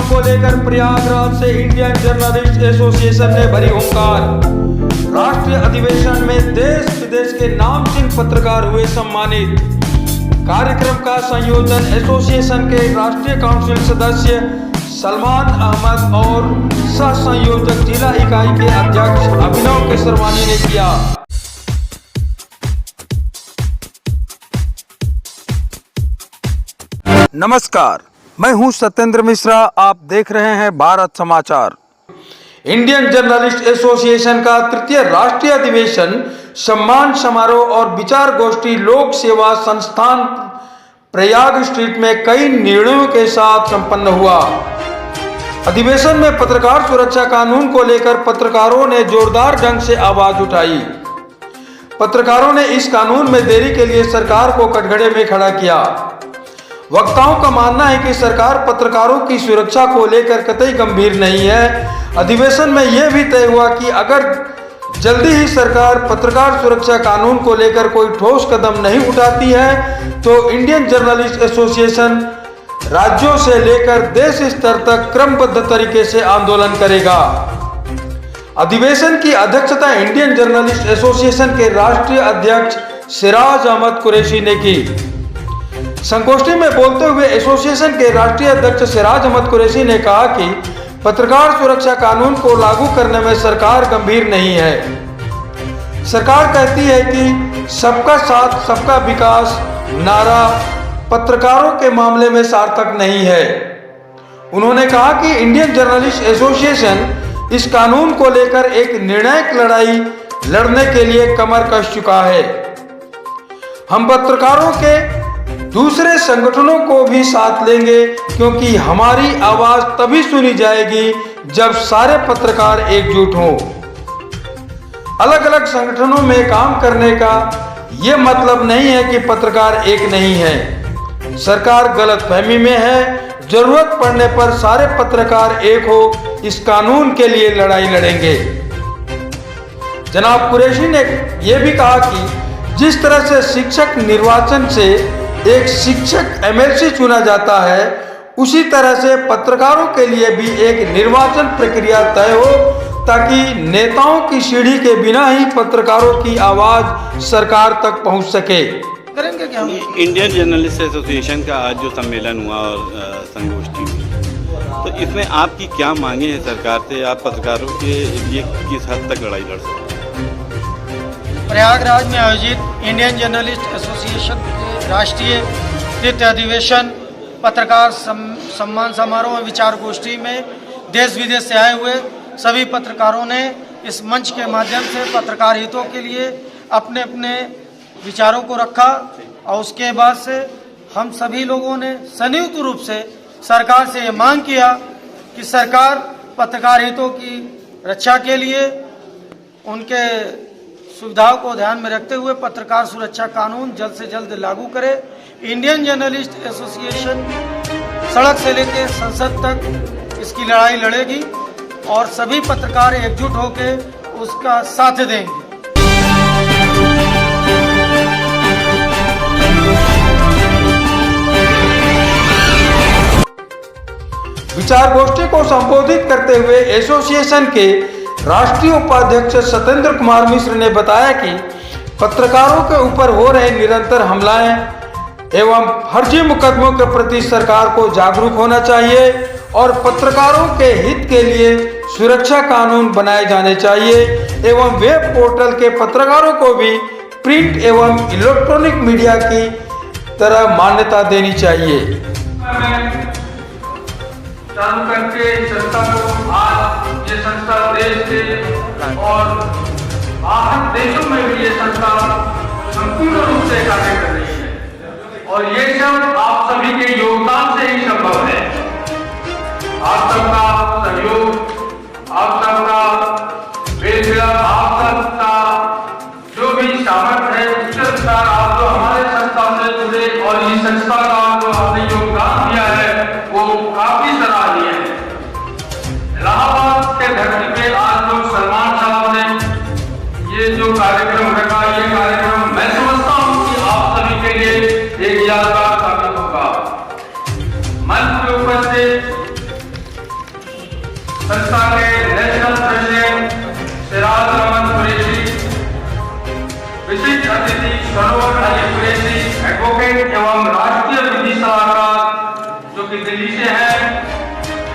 को लेकर प्रयागराज से इंडियन जर्नलिस्ट एसोसिएशन ने भरी हुंकार। राष्ट्रीय अधिवेशन में देश विदेश के नामचीन पत्रकार हुए सम्मानित। कार्यक्रम का संयोजन एसोसिएशन के राष्ट्रीय काउंसिल सदस्य सलमान अहमद और सह संयोजक जिला इकाई के अध्यक्ष अभिनव केसरवानी ने किया। नमस्कार, मैं हूं सत्येंद्र मिश्रा। आप देख रहे हैं भारत समाचार। इंडियन जर्नलिस्ट एसोसिएशन का तृतीय राष्ट्रीय अधिवेशन सम्मान समारोह और विचार गोष्ठी लोक सेवा संस्थान प्रयाग स्ट्रीट में कई निर्णयों के साथ संपन्न हुआ। अधिवेशन में पत्रकार सुरक्षा कानून को लेकर पत्रकारों ने जोरदार ढंग से आवाज उठाई। पत्रकारों ने इस कानून में देरी के लिए सरकार को कटघरे में खड़ा किया। वक्ताओं का मानना है कि सरकार पत्रकारों की सुरक्षा को लेकर कतई गंभीर नहीं है। अधिवेशन में यह भी तय हुआ कि अगर जल्दी ही सरकार पत्रकार सुरक्षा कानून को लेकर कोई ठोस कदम नहीं उठाती है तो इंडियन जर्नलिस्ट एसोसिएशन राज्यों से लेकर देश स्तर तक क्रमबद्ध तरीके से आंदोलन करेगा। अधिवेशन की अध्यक्षता इंडियन जर्नलिस्ट एसोसिएशन के राष्ट्रीय अध्यक्ष सिराज अहमद कुरैशी ने की। संगोष्ठी में बोलते हुए एसोसिएशन के राष्ट्रीय अध्यक्ष सिराज अहमद कुरैशी ने कहा कि पत्रकार सुरक्षा कानून को लागू करने में सरकार गंभीर नहीं है। सरकार कहती है कि सबका साथ सबका विकास नारा पत्रकारों के मामले में सार्थक नहीं है। उन्होंने कहा कि इंडियन जर्नलिस्ट एसोसिएशन इस कानून को लेकर एक निर्णायक लड़ाई लड़ने के लिए कमर कस चुका है। हम पत्रकारों के दूसरे संगठनों को भी साथ लेंगे क्योंकि हमारी आवाज तभी सुनी जाएगी जब सारे पत्रकार एकजुट हों। अलग अलग संगठनों में काम करने का यह मतलब नहीं है कि पत्रकार एक नहीं है। सरकार गलतफहमी में है। जरूरत पड़ने पर सारे पत्रकार एक हो इस कानून के लिए लड़ाई लड़ेंगे। जनाब कुरैशी ने यह भी कहा कि जिस तरह से शिक्षक निर्वाचन से एक शिक्षक एमएलसी चुना जाता है उसी तरह से पत्रकारों के लिए भी एक निर्वाचन प्रक्रिया तय हो ताकि नेताओं की सीढ़ी के बिना ही पत्रकारों की आवाज सरकार तक पहुंच सके। करेंगे क्या? इंडियन जर्नलिस्ट एसोसिएशन का आज जो सम्मेलन हुआ और संगोष्ठी हुई तो इसमें आपकी क्या मांगे हैं सरकार से? आप पत्रकारों के लिए किस हद तक लड़ाई लड़ सकते हैं? प्रयागराज में आयोजित इंडियन जर्नलिस्ट एसोसिएशन के राष्ट्रीय तृतीय अधिवेशन पत्रकार सम्मान समारोह और विचार गोष्ठी में देश विदेश से आए हुए सभी पत्रकारों ने इस मंच के माध्यम से पत्रकार हितों के लिए अपने अपने विचारों को रखा और उसके बाद से हम सभी लोगों ने संयुक्त रूप से सरकार से ये मांग किया कि सरकार पत्रकार हितों की रक्षा के लिए उनके सुविधाओं को ध्यान में रखते हुए पत्रकार सुरक्षा कानून जल्द से जल्द लागू करे। इंडियन जर्नलिस्ट एसोसिएशन सड़क से लेकर संसद तक इसकी लड़ाई लड़ेगी और सभी पत्रकार एकजुट होकर उसका साथ देंगे। विचार गोष्ठी को संबोधित करते हुए एसोसिएशन के राष्ट्रीय उपाध्यक्ष सत्येंद्र कुमार मिश्र ने बताया कि पत्रकारों के ऊपर हो रहे निरंतर हमलाएं एवं फर्जी मुकदमों के प्रति सरकार को जागरूक होना चाहिए और पत्रकारों के हित के लिए सुरक्षा कानून बनाए जाने चाहिए एवं वेब पोर्टल के पत्रकारों को भी प्रिंट एवं इलेक्ट्रॉनिक मीडिया की तरह मान्यता देनी चाहिए। चालू करके संस्था को आज ये संस्था देश के और बाहर देशों में भी ये संस्था संपूर्ण रूप से कार्य कर रही है और ये सब आप सभी के योगदान से ही संभव है। आप सबका सहयोग, आप सबका बेलविला, आप सबका जो भी सामर्थ्य है उसके अनुसार आप जो हमारे संस्था से जुड़े और इस संस्था का जो आपने योगदान दिया है वो काफी सराहनीय है। इलाहाबाद के धरती पे आज जो सलमान साहब ने ये जो कार्यक्रम रखा, ये कार्यक्रम मैं समझता हूँ कि आप सभी के लिए एक यादगार साबित होगा। मंच के ऊपर से एडवोकेट एवं राष्ट्रीय विधि सलाहकार जो कि दिल्ली से हैं,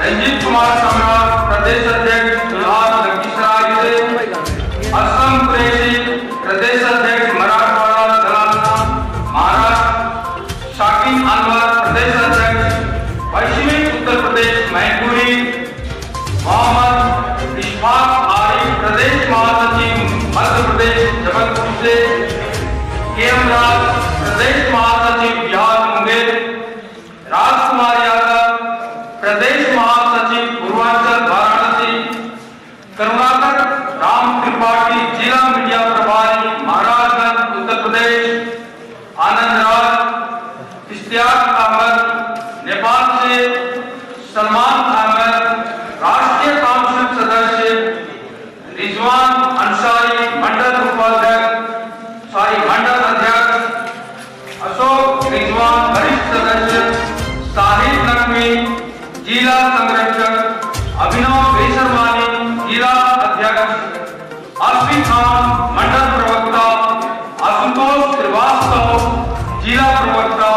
रंजीत कुमार सम्राट प्रदेश अध्यक्ष बिहार लखीसराय से, असलम कुरैशी प्रदेश अध्यक्ष मराठवाड़ा तेलंगाना महाराष्ट्र, शाकिन अनवर प्रदेश अध्यक्ष पश्चिमी उत्तर प्रदेश मैनपुरी, मोहम्मद इशफाक आरिफ प्रदेश महासचिव मध्य प्रदेश जबलपुर से, केएम राज प्रदेश महासचिव बिहार मुंगेर, राजकुमार यादव प्रदेश महासचिव पूर्वांचल वाराणसी, करुणाकर राम त्रिपाठी जिला मीडिया प्रभारी महाराजगंज उत्तर प्रदेश, आनंद राज, इश्तियाक अहमद नेपाल से, सलमान अहमद राष्ट्रीय काउंसिल सदस्य, रिजवान अंसारी मंडल उपाध्यक्ष मंडल अध्यक्ष, अशोक रिजवान वरिष्ठ सदस्य, साहिद नकवी जिला संरक्षक, अभिनव बेसरवानी जिला अध्यक्ष, आसिफ खान मंडल प्रवक्ता, आशुतोष श्रीवास्तव जिला प्रवक्ता,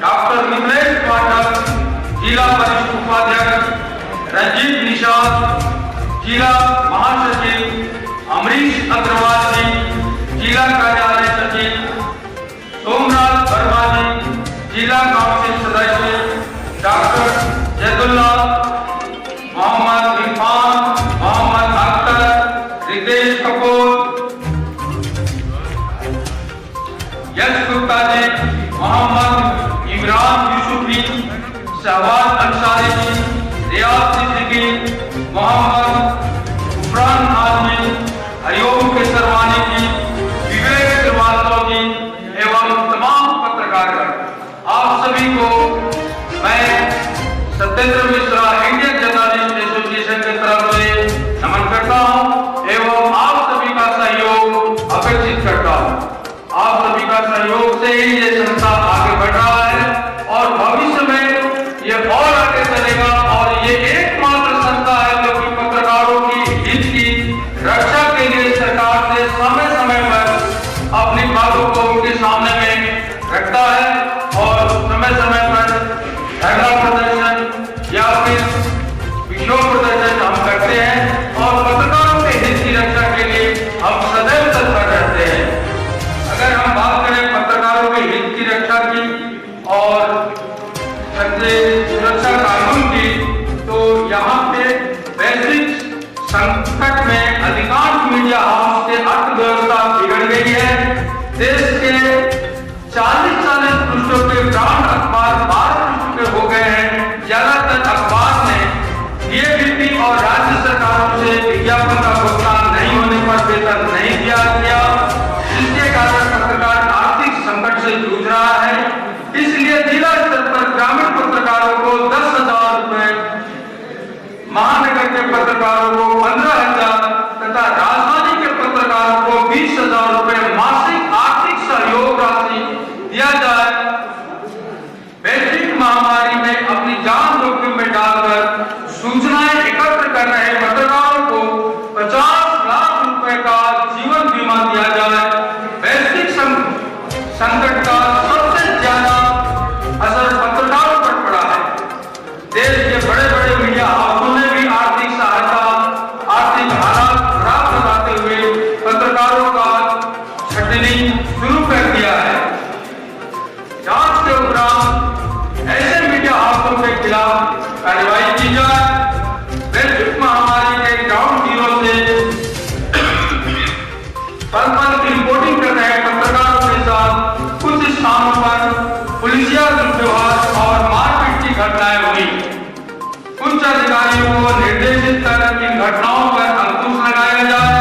डॉक्टर मिथिलेश पाठक जिला वरिष्ठ उपाध्यक्ष, रंजीत निषाद जिला महासचिव, अमरीश अग्रवाल जी जिला कार्यालय सचिव, सोमनाथ वर्मा जी जिला काउंसिल सदस्य, डॉक्टर जैदुल्ला, मोहम्मद इरफान, मोहम्मद अख्तर, रितेश कपूर, यश गुप्ता जी, मोहम्मद इमरान यूसुफी, शहबाज अंसारी जी, रियाज सिद्दीकी, मोहम्मद उफरान आजमी, हरिओम केसरवानी जी, विवेक श्रीवास्तव जी एवं तमाम पत्रकारगण, आप सभी को मैं Satyendra Mishra Indian journalist association की तरफ से नमन करता हूं एवं आप सभी का सहयोग अपेक्षित करता हूं। आप सभी का सहयोग से ही ये संस्था आगे बढ़ रहा है और भविष्य में ये और आगे चलेगा और ये एकमात्र संस्था है जो कि पत्रकारों की हित की रक्षा के लिए सरकार से समय समय पर अपनी बातों को उनके सामने में रखता है और समय समय पर धरना प्रदर्शन या फिर विक्षोभ प्रदर्शन हम करते हैं और पत्रकारों के हित की रक्षा के लिए हम सदैव तत्पर रहते हैं। अगर हम बात करें पत्रकारों के हित की रक्षा की और सुरक्षा कानून की, तो यहाँ पे वैश्विक संकट में अधिकांश मीडिया हाउस की अर्थव्यवस्था बिगड़ गई है। देश के 40-40 पृष्ठों के ब्रांड अखबार 12 पृष्ठ के हो गए हैं। ज्यादातर अखबार ने डीएबीपी और राज्य सरकारों से विज्ञापन का भुगतान नहीं होने पर वेतन नहीं दिया गया, जिसके कारण पत्रकार आर्थिक संकट से जूझ रहा है। इसलिए जिला स्तर पर ग्रामीण पत्रकारों को 10,000 रुपए, महानगर के पत्रकारों को 15,000 तथा राजधानी के पत्रकारों को 20,000 रुपए मासिक आर्थिक सहयोग राशि दिया जाए। वैश्विक महामारी में अपनी जान जोखिम में डालकर सूचनाएं एकत्र कर रहे पत्रकारों को 50 लाख रुपए का जीवन बीमा दिया जाए। वैश्विक संकट का सबसे ज्यादा असर पत्रकारों पर पड़ा है। देश के बड़े बड़े मीडिया हाउसों ने भी आर्थिक सहायता, आर्थिक हालात खराब बताते हुए पत्रकारों का छटनी शुरू कर दिया है। जांच के उपरांत ऐसे मीडिया हाउसों के खिलाफ कार्रवाई की जाए। वैश्विक महामारी के ग्राउंड जीरो से पल-पल की रिपोर्टिंग कर रहे पत्रकारों के साथ कुछ स्थानों पर पुलिसिया दुर्व्यवहार और मारपीट की घटनाएं हुई। उच्च अधिकारियों को निर्देशित कर इन घटनाओं पर अंकुश लगाया जाए।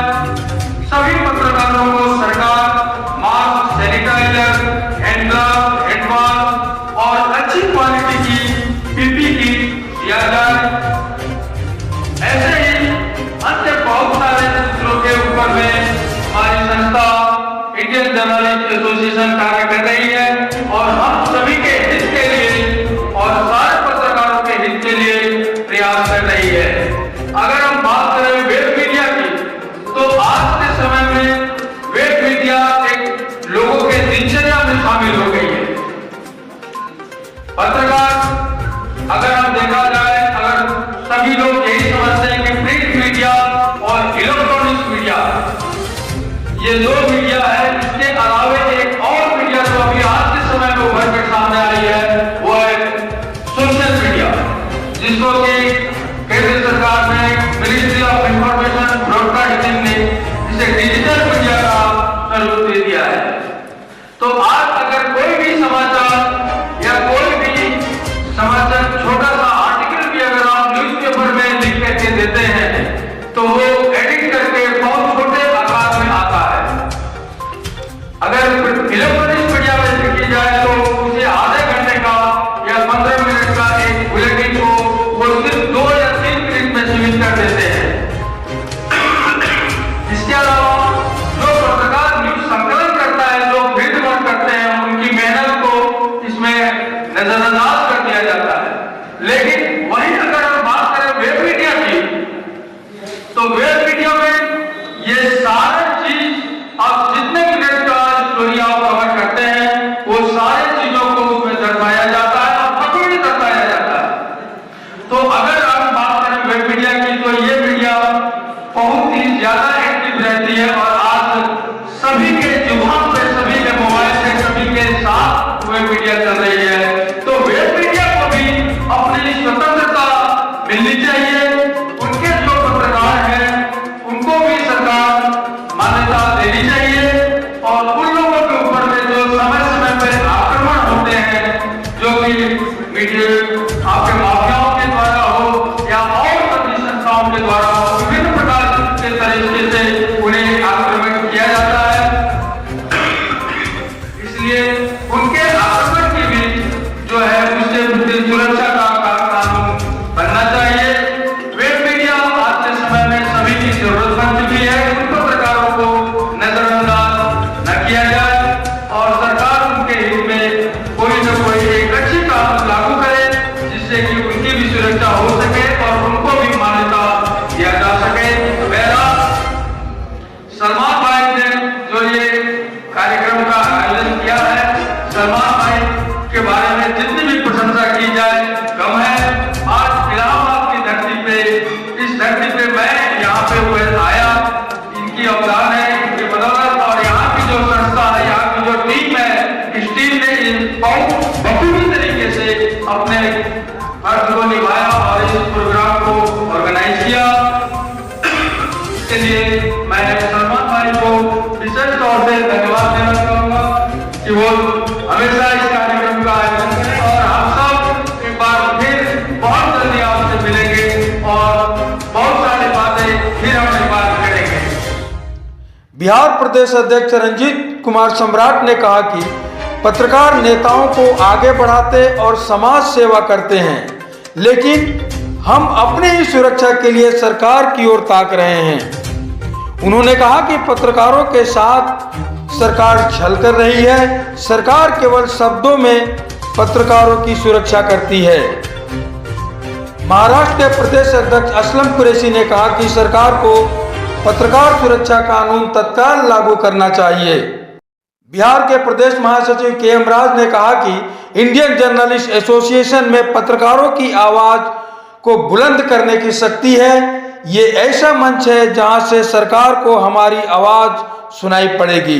सभी पत्रकारों को सरकार mask, sanitiser, hand glove, hand wash और अच्छी क्वालिटी की पीपी किट दिया जाए। ऐसे ही अन्य बहुत सारे सूत्रों के ऊपर में हमारी संस्था इंडियन जर्नलिस्ट एसोसिएशन कार्य कर रही है और हम सभी के हित के लिए और सारे पत्रकारों के हित के लिए प्रयास कर रही है। अगर हम बात करें वेब मीडिया की, तो आज के समय में वेब मीडिया एक लोगों के दिनचर्या में शामिल हो गई है। सारी चीजों को उसमें दर्शाया जाता है और पकड़ दर्शाया जाता है। तो अगर हम बात करें वेब मीडिया की, तो ये मीडिया बहुत ही ज्यादा एक्टिव रहती है और आज सभी के जुबान पे, सभी के मोबाइल पे, सभी के साथ वेब मीडिया चल रही है। तो वेब मीडिया को भी अपनी स्वतंत्रता मिलनी चाहिए। उनके जो पत्रकार हैं उनको भी सरकार मान्यता देनी चाहिए और उन लोगों के ऊपर में जो समय समय पर आक्रमण होते हैं, जो कि मीडिया आपके माफियाओं के द्वारा हो या और सभी संस्थाओं के द्वारा हो, विभिन्न प्रकार के तरीके से उन्हें आक्रमण किया जाता है। इसलिए उनके आक्रमण की भी जो है उससे सुरक्षा का कानून बनना चाहिए। वेब मीडिया आज के समय में सभी की जरूरत बन चुकी है। उन पत्रकारों को नजरअंदाज न किया जाए और सरकार उनके हित में कोई न कोई एक अच्छी कानून लागू करे जिससे कि उनकी भी सुरक्षा हो सके और उनको भी मान्यता दिया जा सके। बहरहाल सलमान भाई ने जो ये कार्यक्रम का आयोजन किया है, सलमान भाई के बारे में जितनी भी प्रशंसा की जाए कम है। आज इलाहाबाद की धरती पे, इस धरती पे मैं यहाँ पे आया, इनकी अवदान है, इनकी बदौलत और यहाँ की जो संस्था है, यहाँ की जो टीम है, इस टीम ने बहुत बखूबी तरीके से अपने फर्ज को निभाया और इस प्रोग्राम को ऑर्गेनाइज किया। इसके लिए मैं सलमान भाई को विशेष तौर से धन्यवाद देना चाहूंगा कि वो हमेशा इस कार्यक्रम का आयोजन करें और हम सब एक बार फिर बहुत जल्दी आपसे मिलेंगे और बहुत सारी बातें फिर हम एक बार करेंगे। बिहार प्रदेश अध्यक्ष रंजीत कुमार सम्राट ने कहा कि पत्रकार नेताओं को आगे बढ़ाते और समाज सेवा करते हैं, लेकिन हम अपनी ही सुरक्षा के लिए सरकार की ओर ताक रहे हैं। उन्होंने कहा कि पत्रकारों के साथ सरकार छल कर रही है। सरकार केवल शब्दों में पत्रकारों की सुरक्षा करती है। महाराष्ट्र के प्रदेश अध्यक्ष असलम कुरैशी ने कहा कि सरकार को पत्रकार सुरक्षा कानून तत्काल लागू करना चाहिए। बिहार के प्रदेश महासचिव के एम राज ने कहा कि इंडियन जर्नलिस्ट एसोसिएशन में पत्रकारों की आवाज को बुलंद करने की शक्ति है। ये ऐसा मंच है जहां से सरकार को हमारी आवाज सुनाई पड़ेगी।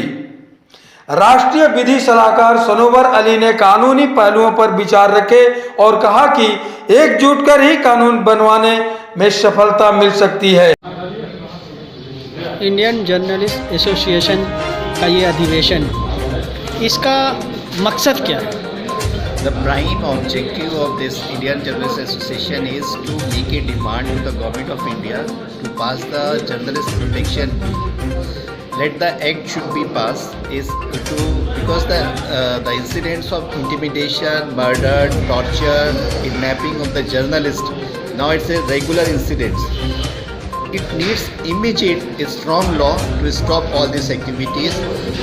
राष्ट्रीय विधि सलाहकार सनोवर अली ने कानूनी पहलुओं पर विचार रखे और कहा कि एकजुट कर ही कानून बनवाने में सफलता मिल सकती है। इंडियन जर्नलिस्ट एसोसिएशन का ये अधिवेशन, इसका मकसद क्या है? The prime objective of this Indian Journalists Association is to make a demand to the Government of India to pass the Journalist Protection Bill. Let the act should be passed is to because the incidents of intimidation, murder, torture, kidnapping of the journalist, now it's a regular incidents. It needs immediate a strong law to stop all these activities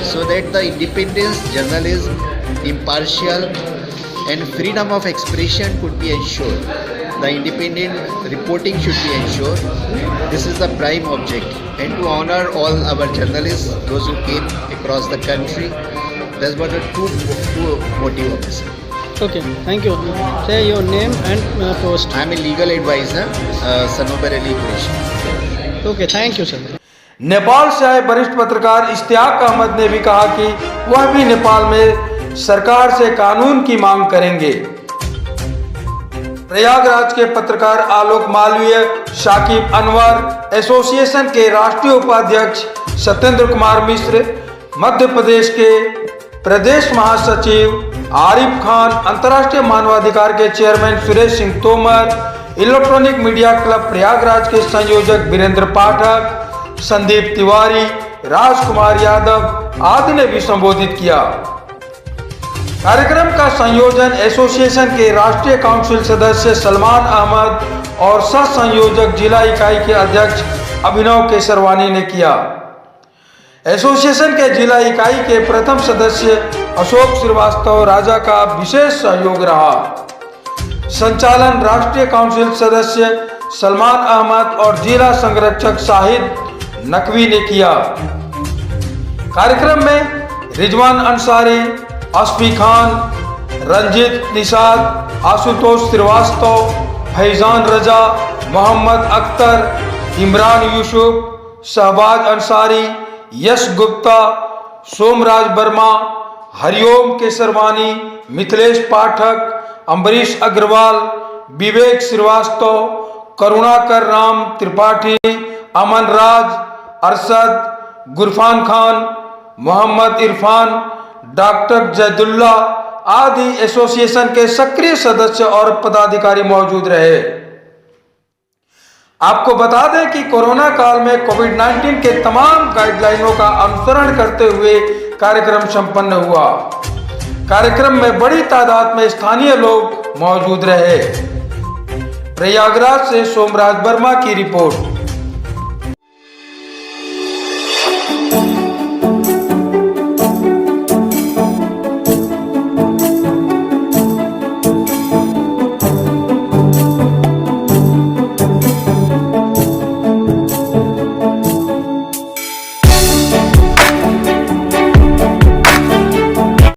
so that the independence, journalism, impartial and freedom of expression could be ensured. The independent reporting should be ensured. This is the prime object. And to honor all our journalists, those who came across the country, that's what the two motive of this. Okay, thank you. Say your name and post. I am a legal advisor, Sanobar Ali Qureshi. Okay, thank you, sir. Nepal से आए वरिष्ठ पत्रकार इश्तियाक अहमद ने भी कहा कि वह भी नेपाल में सरकार से कानून की मांग करेंगे। प्रयागराज के पत्रकार आलोक मालवीय, शाकिब अनवर, एसोसिएशन के राष्ट्रीय उपाध्यक्ष सत्येंद्र कुमार मिश्र, मध्य प्रदेश के प्रदेश महासचिव आरिफ खान, अंतर्राष्ट्रीय मानवाधिकार के chairman Suresh Singh Tomar, electronic media club Prayagraj के संयोजक वीरेंद्र पाठक, संदीप तिवारी, राजकुमार यादव आदि ने भी संबोधित किया। कार्यक्रम का संयोजन एसोसिएशन के राष्ट्रीय काउंसिल सदस्य सलमान अहमद और सह संयोजक जिला इकाई के अध्यक्ष अभिनव केसरवानी ने किया। एसोसिएशन के जिला इकाई के प्रथम सदस्य अशोक श्रीवास्तव राजा का विशेष सहयोग रहा। संचालन राष्ट्रीय काउंसिल सदस्य सलमान अहमद और जिला संरक्षक शाहिद नकवी ने किया। कार्यक्रम में रिजवान अंसारी, असफी खान, रंजित निषाद, आशुतोष श्रीवास्तव, फैजान रजा, मोहम्मद अख्तर, इमरान यूसुफ, शहबाज अंसारी, यश गुप्ता, सोमराज वर्मा, हरिओम केसरवानी, मिथिलेश पाठक, अम्बरीश अग्रवाल, विवेक श्रीवास्तव, करुणाकर राम त्रिपाठी, अमन राज, अरशद, गुरफान खान, मोहम्मद इरफान, डॉक्टर जैदुल्ला आदि एसोसिएशन के सक्रिय सदस्य और पदाधिकारी मौजूद रहे। आपको बता दें कि कोरोना काल में कोविड-19 के तमाम गाइडलाइनों का अनुसरण करते हुए कार्यक्रम संपन्न हुआ। कार्यक्रम में बड़ी तादाद में स्थानीय लोग मौजूद रहे। प्रयागराज से सोमराज वर्मा की रिपोर्ट।